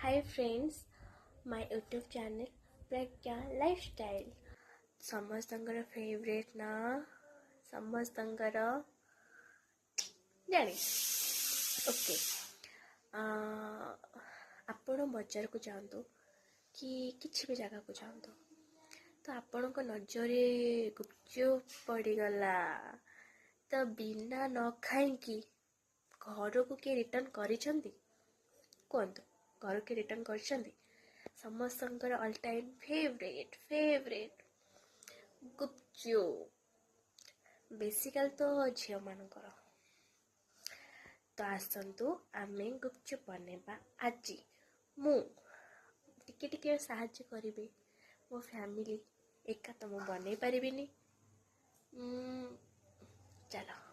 Hi friends my YouTube channel Pragya lifestyle समस्तंकर favourite ना समस्तंकर जानी ओके आपण बजार को जातु कि किसी भी जगह को जातु तो आपण को नजर गुपचुप पड़गला तो बिना न खाई घर को किए रिटर्न करिसेंती कहतु घर के रिटर्न कर समस्तंकर ऑल टाइम फेवरेट गुपचुप बेसिकल तो झील मानकर तो आसतु आमे गुपचुप बनेबा आज मु टिके साहाय्य करी मो फैमिली एका तो मु बनै पारिबिनी चलो।